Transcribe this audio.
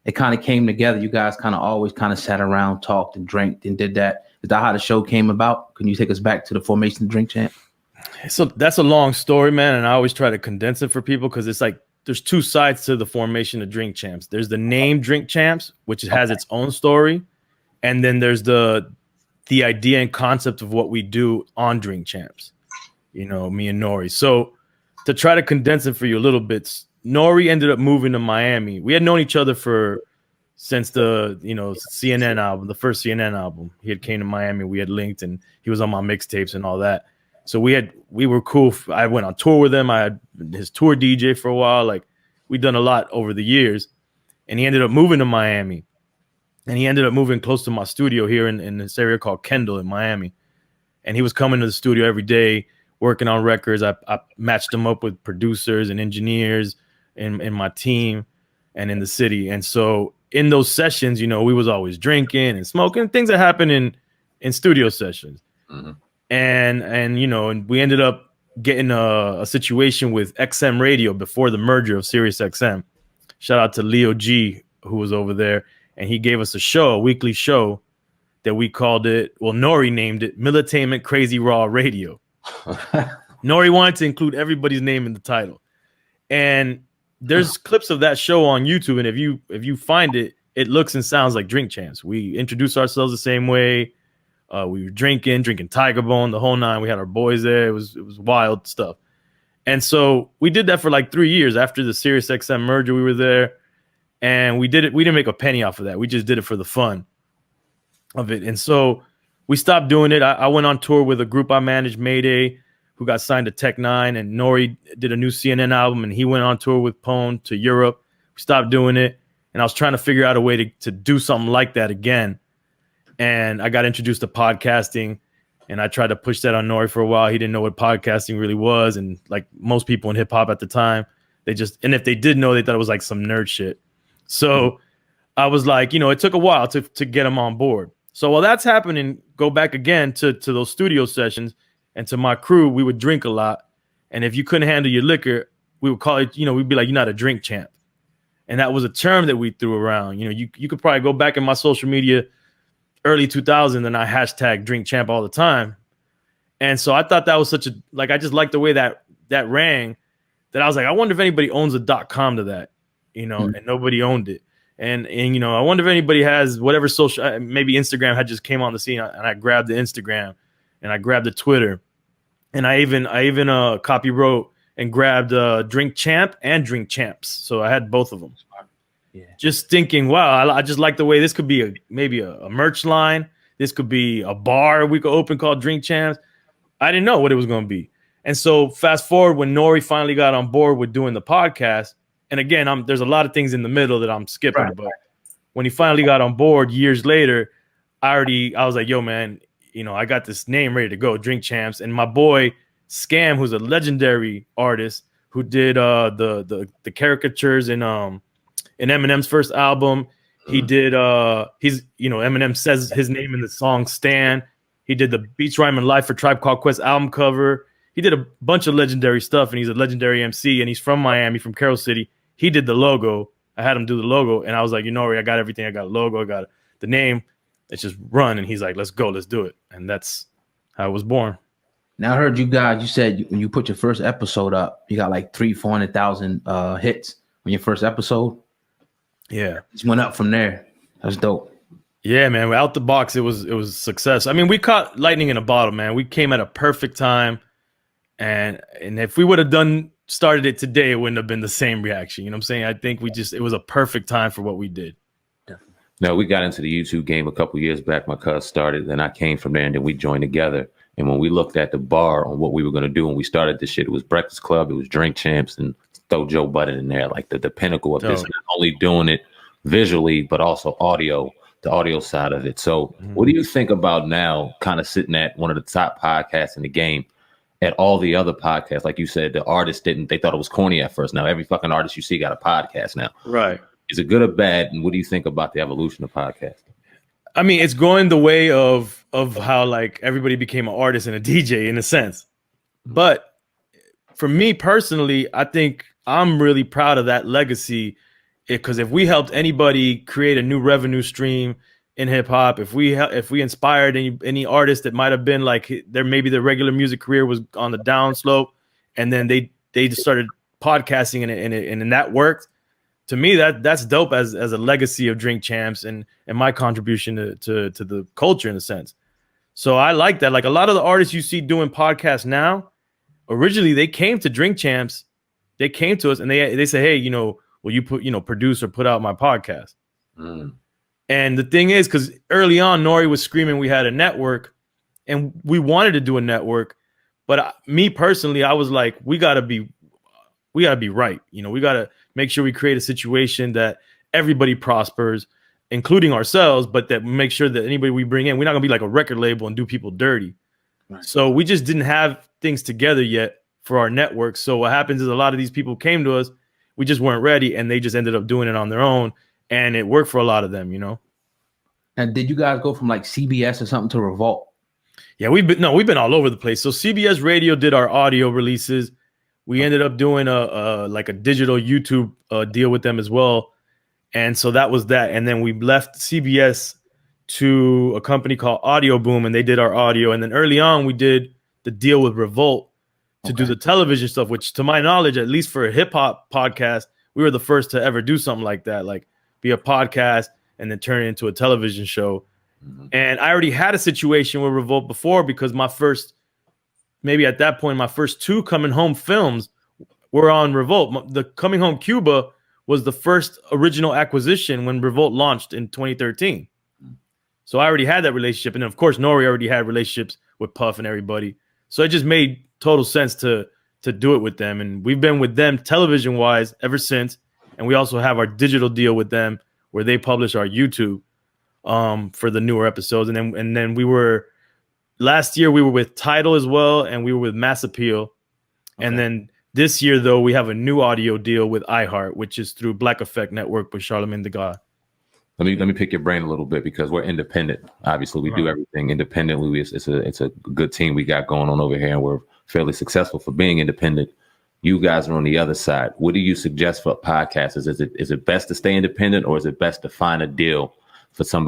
it kind of came together. You guys kind of always kind of sat around, talked and drank and did that. Is that how the show came about? Can you take us back to the formation of Drink Champ? So that's a long story, man. And I always try to condense it for people because it's like there's two sides to the formation of Drink Champs. There's the name Drink Champs, which has its own story. And then there's the idea and concept of what we do on Drink Champs, you know, me and Nori. So to try to condense it for you a little bit, Nori ended up moving to Miami. We had known each other since the, you know, CNN album, the first CNN album. He had came to Miami. We had linked and he was on my mixtapes and all that. So we were cool. I went on tour with him. I had his tour DJ for a while. Like we'd done a lot over the years. And he ended up moving to Miami. And he ended up moving close to my studio here in this area called Kendall in Miami. And he was coming to the studio every day, working on records. I matched him up with producers and engineers in my team and in the city. And so in those sessions, you know, we was always drinking and smoking, things that happen in studio sessions. Mm-hmm. And you know, and we ended up getting a situation with XM Radio before the merger of Sirius XM. Shout out to Leo G, who was over there. And he gave us a weekly show that we called it, well, Nori named it Militainment Crazy Raw Radio. Nori wanted to include everybody's name in the title. And there's clips of that show on YouTube. And if you find it, it looks and sounds like Drink Champs. We introduced ourselves the same way. We were drinking Tiger Bone, the whole nine. We had our boys there. It was wild stuff. And so we did that for like 3 years. After the Sirius XM merger, we were there. And we did it. We didn't make a penny off of that. We just did it for the fun of it. And so we stopped doing it. I went on tour with a group I managed, Mayday, who got signed to Tech Nine. And Nori did a new CNN album. And he went on tour with Pone to Europe. We stopped doing it. And I was trying to figure out a way to do something like that again. And I got introduced to podcasting. And I tried to push that on Nori for a while. He didn't know what podcasting really was. And like most people in hip hop at the time, and if they did know, they thought it was like some nerd shit. So I was like, you know, it took a while to get him on board. So while that's happening, go back again to those studio sessions and to my crew, we would drink a lot. And if you couldn't handle your liquor, we would call it, you know, we'd be like, you're not a drink champ. And that was a term that we threw around. You know, you could probably go back in my social media early 2000 and I hashtag drink champ all the time. And so I thought that was I just liked the way that rang, that I was like, I wonder if anybody owns a .com to that. You know, and nobody owned it. And you know, I wonder if anybody has whatever social, maybe Instagram had just came on the scene, and I grabbed the Instagram and I grabbed the Twitter, and I even copy wrote and grabbed Drink Champ and Drink Champs. So I had both of them. Yeah. Just thinking, wow, I just like the way this could be maybe a merch line. This could be a bar we could open called Drink Champs. I didn't know what it was going to be. And so fast forward when Nori finally got on board with doing the podcast. And again, there's a lot of things in the middle that I'm skipping, right. But when he finally got on board years later, I was like, yo, man, you know, I got this name ready to go, Drink Champs. And my boy Scam, who's a legendary artist who did the caricatures in Eminem's first album. He did Eminem says his name in the song Stan. He did the Beats Rhyme and Life for Tribe Called Quest album cover. He did a bunch of legendary stuff, and he's a legendary MC, and he's from Miami, from Carroll City. He did the logo. I had him do the logo, and I was like, you know, I got everything. I got a logo. I got the name. Let's just run. And he's like, let's go. Let's do it. And that's how it was born. Now I heard you said when you put your first episode up, you got like 300,000-400,000 hits on your first episode. Yeah. Just went up from there. That's dope. Yeah, man. Out the box, it was success. I mean, we caught lightning in a bottle, man. We came at a perfect time. And if we would have started it today, it wouldn't have been the same reaction. You know what I'm saying? I think it was a perfect time for what we did. Definitely. No, we got into the YouTube game a couple years back. My cousin started, and I came from there, and then we joined together. And when we looked at the bar on what we were going to do when we started this shit, it was Breakfast Club, it was Drink Champs, and throw Joe Budden in there, like the pinnacle of this. Not only doing it visually, but also audio, the audio side of it. So what do you think about now kind of sitting at one of the top podcasts in the game? At all the other podcasts, like you said, the artists they thought it was corny at first. Now every fucking artist you see got a podcast now. Right. Is it good or bad? And what do you think about the evolution of podcasting? I mean, it's going the way of how like everybody became an artist and a DJ in a sense. But for me personally, I think I'm really proud of that legacy because if we helped anybody create a new revenue stream in hip hop, if we inspired any artist that might have been like maybe their regular music career was on the downslope, and then they just started podcasting and that worked. To me, that's dope as a legacy of Drink Champs and my contribution to the culture in a sense. So I like that. Like a lot of the artists you see doing podcasts now, originally they came to Drink Champs, they came to us and they say, hey, you know, will you produce or put out my podcast? And the thing is, because early on, Nori was screaming we had a network, and we wanted to do a network, but me personally, I was like, we gotta be right. You know, we gotta make sure we create a situation that everybody prospers, including ourselves, but that make sure that anybody we bring in, we're not gonna be like a record label and do people dirty. Right. So we just didn't have things together yet for our network. So what happens is a lot of these people came to us, we just weren't ready, and they just ended up doing it on their own, and it worked for a lot of them, you know. And did you guys go from like CBS or something to Revolt? Yeah, we've been all over the place. So CBS Radio did our audio releases. We ended up doing a digital YouTube deal with them as well. And so that was that. And then we left CBS to a company called Audio Boom, and they did our audio. And then early on, we did the deal with Revolt to do the television stuff, which to my knowledge, at least for a hip hop podcast, we were the first to ever do something like that, like be a podcast and then turn it into a television show. And I already had a situation with Revolt before, because my first 2 Coming Home films were on Revolt. The Coming Home Cuba was the first original acquisition when Revolt launched in 2013. So I already had that relationship. And then, of course, Nori already had relationships with Puff and everybody. So it just made total sense to do it with them. And we've been with them television-wise ever since. And we also have our digital deal with them where they publish our YouTube for the newer episodes. And then we were last year we were with Tidal as well, and we were with Mass Appeal. Okay. And then this year though we have a new audio deal with iHeart, which is through Black Effect Network with Charlamagne the God. Let me pick your brain a little bit, because we're independent. Obviously, we do everything independently. It's a good team we got going on over here, and we're fairly successful for being independent. You guys are on the other side. What do you suggest for podcasters? Is it best to stay independent, or is it best to find a deal for somebody